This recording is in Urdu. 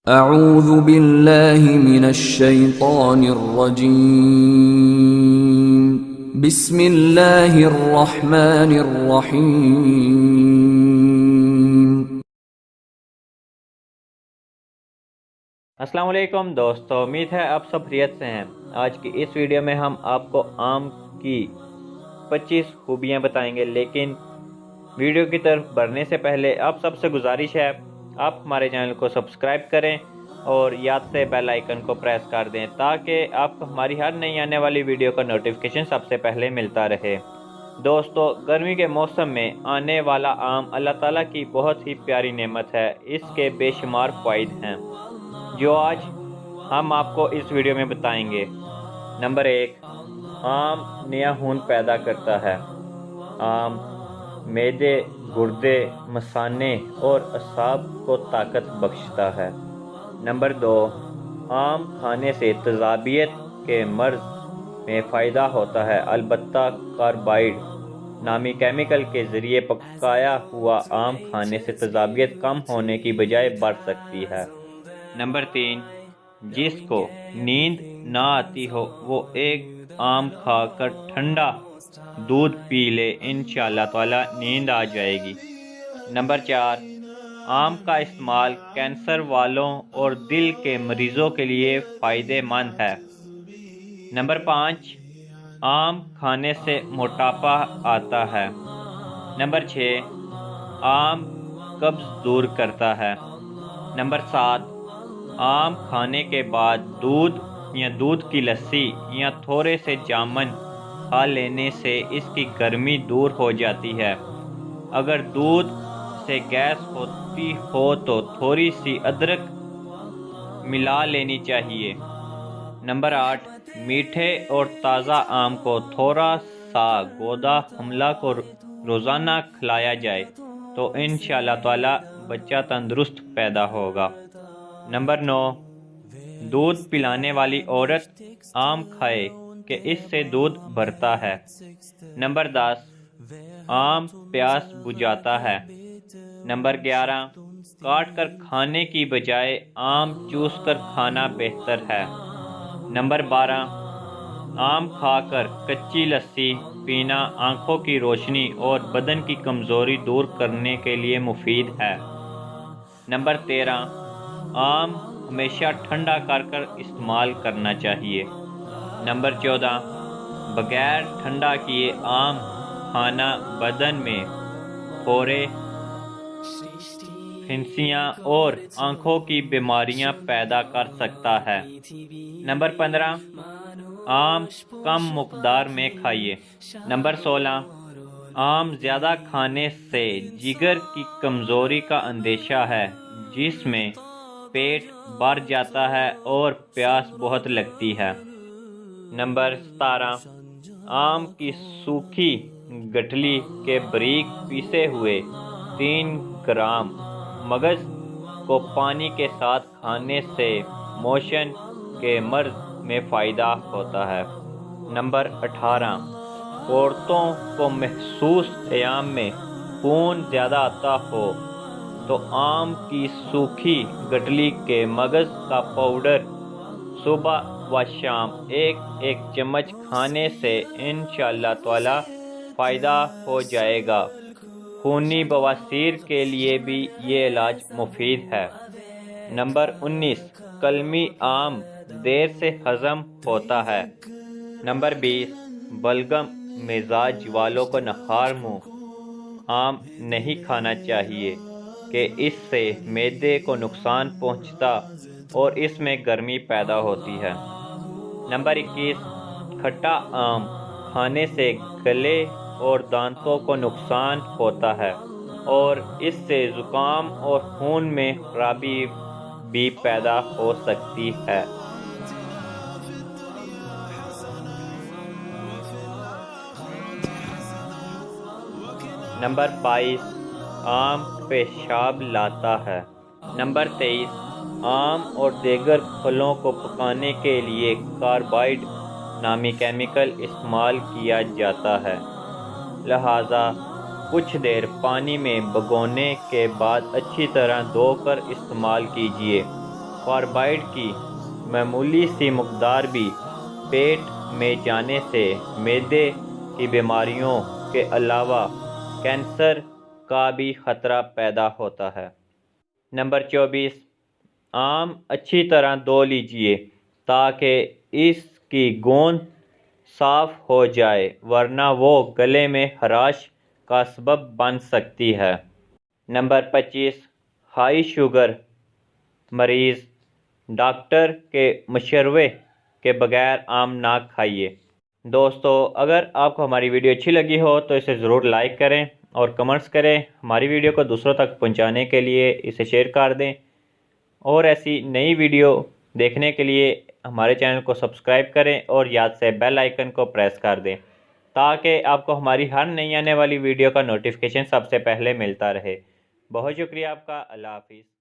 اعوذ باللہ من الشیطان الرجیم بسم اللہ الرحمن الرحیم۔ السلام علیکم دوستو، امید ہے آپ سب خیریت سے ہیں۔ آج کی اس ویڈیو میں ہم آپ کو آم کی 25 خوبیاں بتائیں گے، لیکن ویڈیو کی طرف بڑھنے سے پہلے آپ سب سے گزارش ہے آپ ہمارے چینل کو سبسکرائب کریں اور یاد سے بیل آئیکن کو پریس کر دیں تاکہ آپ کو ہماری ہر نئی آنے والی ویڈیو کا نوٹیفیکیشن سب سے پہلے ملتا رہے۔ دوستو، گرمی کے موسم میں آنے والا آم اللہ تعالیٰ کی بہت ہی پیاری نعمت ہے۔ اس کے بے شمار فوائد ہیں جو آج ہم آپ کو اس ویڈیو میں بتائیں گے۔ نمبر 1، آم نیا خون پیدا کرتا ہے۔ آم معدے، گردے، مثانے اور اعصاب کو طاقت بخشتا ہے۔ نمبر 2، آم کھانے سے تیزابیت کے مرض میں فائدہ ہوتا ہے، البتہ کاربائڈ نامی کیمیکل کے ذریعے پکایا ہوا آم کھانے سے تیزابیت کم ہونے کی بجائے بڑھ سکتی ہے۔ نمبر 3، جس کو نیند نہ آتی ہو وہ ایک آم کھا کر ٹھنڈا دودھ پی لے، انشاءاللہ تعالی نیند آ جائے گی۔ نمبر 4، آم کا استعمال کینسر والوں اور دل کے مریضوں کے لیے فائدہ مند ہے۔ نمبر 5، آم کھانے سے موٹاپا آتا ہے۔ نمبر 6، آم قبض دور کرتا ہے۔ نمبر 7، آم کھانے کے بعد دودھ یا دودھ کی لسی یا تھوڑے سے جامن کھا لینے سے اس کی گرمی دور ہو جاتی ہے۔ اگر دودھ سے گیس ہوتی ہو تو تھوڑی سی ادرک ملا لینی چاہیے۔ نمبر 8، میٹھے اور تازہ آم کو تھوڑا سا گودا حملہ کو روزانہ کھلایا جائے تو انشاءاللہ تعالی بچہ تندرست پیدا ہوگا۔ نمبر 9، دودھ پلانے والی عورت آم کھائے کہ اس سے دودھ بڑھتا ہے۔ نمبر 10، آم پیاس بجھاتا ہے۔ نمبر 11، کاٹ کر کھانے کی بجائے آم چوس کر کھانا بہتر ہے۔ نمبر 12، آم کھا کر کچی لسی پینا آنکھوں کی روشنی اور بدن کی کمزوری دور کرنے کے لیے مفید ہے۔ نمبر 13، آم ہمیشہ ٹھنڈا کر کر استعمال کرنا چاہیے۔ نمبر 14، بغیر ٹھنڈا کیے آم کھانا بدن میں پھوڑے، پھنسیاں اور آنکھوں کی بیماریاں پیدا کر سکتا ہے۔ نمبر 15، آم کم مقدار میں کھائیے۔ نمبر 16، آم زیادہ کھانے سے جگر کی کمزوری کا اندیشہ ہے، جس میں پیٹ بھر جاتا ہے اور پیاس بہت لگتی ہے۔ نمبر 17، آم کی سوکھی گٹھلی کے باریک پیسے ہوئے 3 گرام مغز کو پانی کے ساتھ کھانے سے موشن کے مرض میں فائدہ ہوتا ہے۔ نمبر 18، عورتوں کو محسوس ایام میں خون زیادہ آتا ہو تو آم کی سوکھی گٹھلی کے مغز کا پاؤڈر صبح و شام ایک چمچ کھانے سے انشاءاللہ تعالی فائدہ ہو جائے گا۔ خونی بواسیر کے لیے بھی یہ علاج مفید ہے۔ نمبر 19، کلمی آم دیر سے ہضم ہوتا ہے۔ نمبر 20، بلغم مزاج والوں کو نخار منہ آم نہیں کھانا چاہیے کہ اس سے معدے کو نقصان پہنچتا اور اس میں گرمی پیدا ہوتی ہے۔ نمبر 21، کھٹا آم کھانے سے گلے اور دانتوں کو نقصان ہوتا ہے اور اس سے زکام اور خون میں خرابی بھی پیدا ہو سکتی ہے۔ نمبر 22، آم پیشاب لاتا ہے۔ نمبر 23، آم اور دیگر پھلوں کو پکانے کے لیے کاربائڈ نامی کیمیکل استعمال کیا جاتا ہے، لہذا کچھ دیر پانی میں بھگونے کے بعد اچھی طرح دھو کر استعمال کیجیے۔ کاربائڈ کی معمولی سی مقدار بھی پیٹ میں جانے سے معدے کی بیماریوں کے علاوہ کینسر کا بھی خطرہ پیدا ہوتا ہے۔ نمبر 24، آم اچھی طرح دھو لیجئے تاکہ اس کی گوند صاف ہو جائے، ورنہ وہ گلے میں خراش کا سبب بن سکتی ہے۔ نمبر 25، ہائی شوگر مریض ڈاکٹر کے مشورے کے بغیر آم نہ کھائیے۔ دوستو، اگر آپ کو ہماری ویڈیو اچھی لگی ہو تو اسے ضرور لائک کریں اور کمنٹس کریں۔ ہماری ویڈیو کو دوسروں تک پہنچانے کے لیے اسے شیئر کر دیں، اور ایسی نئی ویڈیو دیکھنے کے لیے ہمارے چینل کو سبسکرائب کریں اور یاد سے بیل آئیکن کو پریس کر دیں تاکہ آپ کو ہماری ہر نئی آنے والی ویڈیو کا نوٹیفیکیشن سب سے پہلے ملتا رہے۔ بہت شکریہ آپ کا۔ اللہ حافظ۔